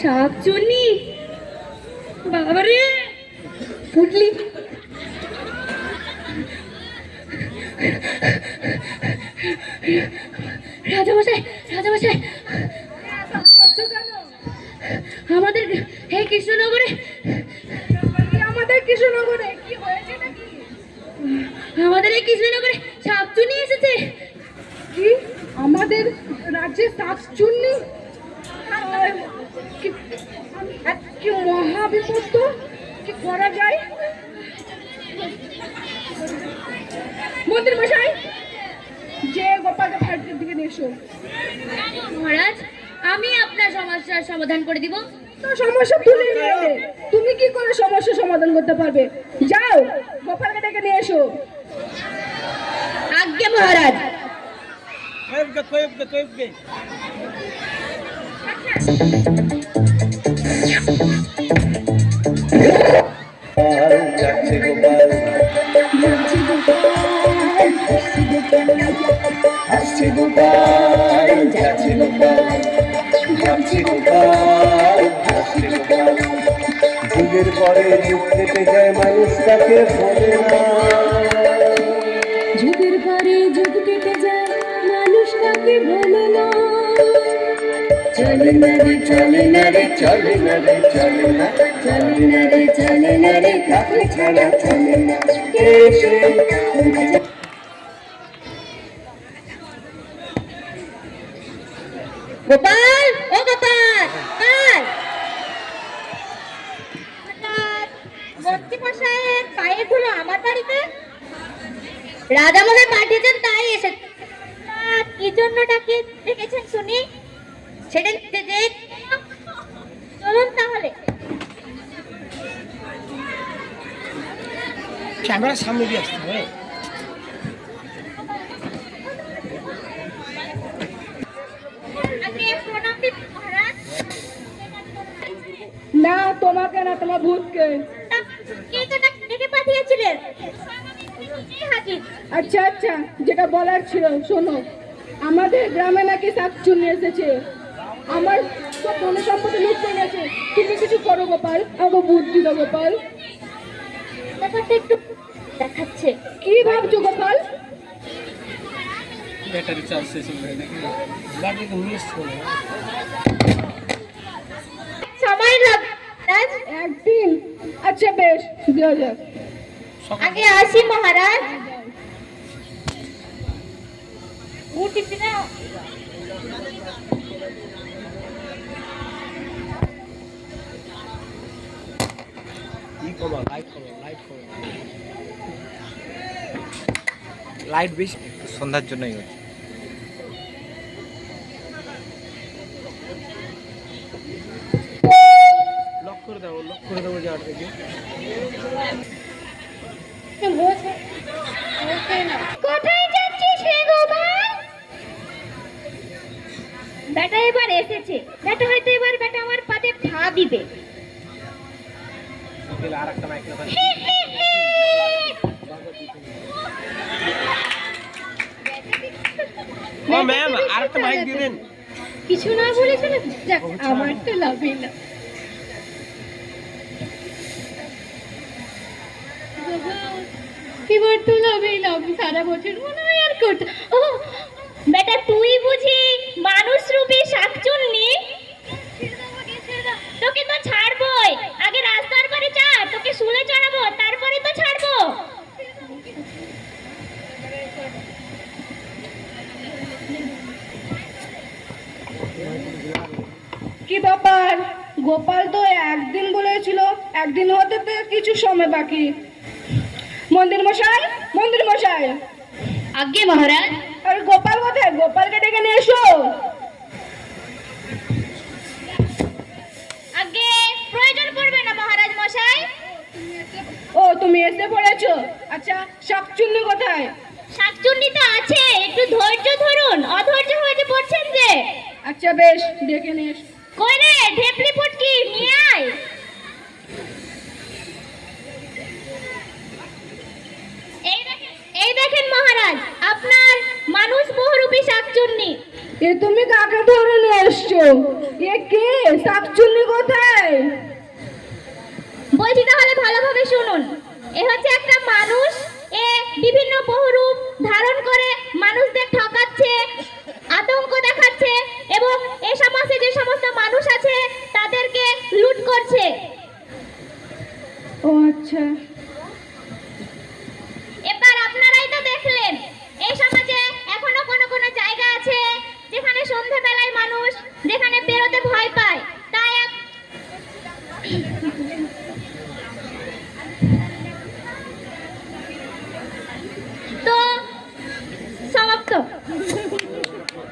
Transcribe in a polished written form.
শাকচুন্নি, বাবারে ফুটলি। রাজামশাই, রাজামশাই, আমাদের এই কৃষ্ণনগরে, আমাদের কৃষ্ণনগরে কি হয়েছে নাকি? আমাদের এই কৃষ্ণনগরে শাকচুন্নি এসেছে। কি আমাদের রাজ্যে শাকচুন্নি? কি মহাবিপদ! তো কি করা যায়? মন্ত্রী মশাই, যে গোপালকে ভারতের দিকে নিয়ে এসো। মহারাজ, আমি আপনার সমস্যার সমাধান করে দিব। তো সমস্যা তুলে নিয়ে এলে তুমি কি করে সমস্যার সমাধান করতে পারবে? যাও, গোপালকে ডেকে নিয়ে এসো। আজ্ঞে মহারাজ। যাচ্ছে গোপাল, আসছে গোপাল, যাচ্ছে গোপাল, যাচ্ছে গোপাল, আসছে গোপাল। যুগের পরে যুগ কেটে যায়, মানুষ তাকে ভোলে না। যুগের পরে যুগ কেটে যায়, মানুষ তাকে ভোলে না। চলে না রে, চলে না রে, চলে না রে, চলে না, চলে না রে, চলে না রে, কাকে ছাড়া চলে না। এসে গোপাল, ও গোপাল, গোপাল। মন্ত্রী মশাইয়ের পায়ের ধুলো আমার বাড়িতে। রাজা মশাই পাঠিয়েছেন, তাই এসেছে। কি জন্য ডেকেছেন শুনি, সেটা চলুন তাহলে। ক্যামেরার সামনে দিয়ে আসতে হবে। না, তোমাকে না, তোমার ভূতকে। পাঠিয়েছিলেন। আচ্ছা আচ্ছা, যেটা বলার ছিল শোনো। আমাদের গ্রামে নাকি শাকচুন্নি এসেছে। আমার সব ধন সম্পত্তি লুট হয়ে গেছে। তুমি কিছু করো গোপাল, আমাকে বুদ্ধি দাও গোপাল। ব্যাপারটা একটু দেখাচ্ছে। কি ভাবছো গোপাল? ব্যাটারি চার্জ শেষ হয়ে গেছে নাকি? ব্যাটারি মিস করে সময় লাগবে একদিন। আচ্ছা বেশ, দেওয়া যাক। আগে আসি মহারাজ। উঠিতে না। লাইট বেশি সন্ধ্যার জন্যই হচ্ছে। লক করে দেবো যে আটকে। কোথায় যাচ্ছিস রে গোপাল? বেটা এবার এসেছে। বেটা হয়তো এবার বেটা আমার পাতে ঠা দিবে। আর একটা মাইক না ম্যাম, আর একটা মাইক দিয়ে দেন। কিছু না বলে চলে যাক, আমার তো লাভই না। এবার তো লাভই লাভ, সারা বছর মনে হয় আর করতে। ও বেটা, তুই বুঝি মানুষ রূপী শাকচুন্নি? তোকে তো ছাড়বই। আগে রাস্তার পারে চড়, তোকে শুলে চড়াবো, তারপরে তো ছাড়বো। কি ব্যাপার? গোপাল তো একদিন বলেছিল, একদিন হতে তো কিছু সময় বাকি। মন্দির মশাই, মন্দির মশাই। আজ্ঞে মহারাজ। আর গোপাল কোথায়? গোপালকে ডেকে নিয়ে এসো। আজ্ঞে প্রয়োজন পড়বে না মহারাজ মশাই। ও, তুমি এসে পড়েছো? আচ্ছা, শাকচুন্নি কোথায়? শাকচুন্নি তো আছে, একটু ধৈর্য ধরুন, অধৈর্য হয়ে পড়ছেন যে। আচ্ছা বেশ, ডেকে নিয়ে এসো। কই রে ঢেপলি পুটকি, নিয়ে আয়। এই দেখেন মহারাজ, আপনার মানুষ বহুরূপী শাকচুন্নি। এ তুমি কাকে ধরে নিয়ে এসছো? এ কে? শাকচুন্নি কোথায়? বলছি তাহলে ভালোভাবে শুনুন। এ হচ্ছে একটা মানুষ, এ বিভিন্ন বহুরূপ ধারণ করে মানুষদের ঠকাচ্ছে, আতঙ্ক দেখাচ্ছে এবং এই সমাজে যে সমস্ত মানুষ আছে তাদেরকে লুট করছে। ও আচ্ছা। এবার আপনারাই তো দেখলেন এই সমাজে এখনো কোনো কোনো জায়গা আছে যেখানে সন্ধ্যাবেলায় মানুষ যেখানে বেরোতে ভয় পায়,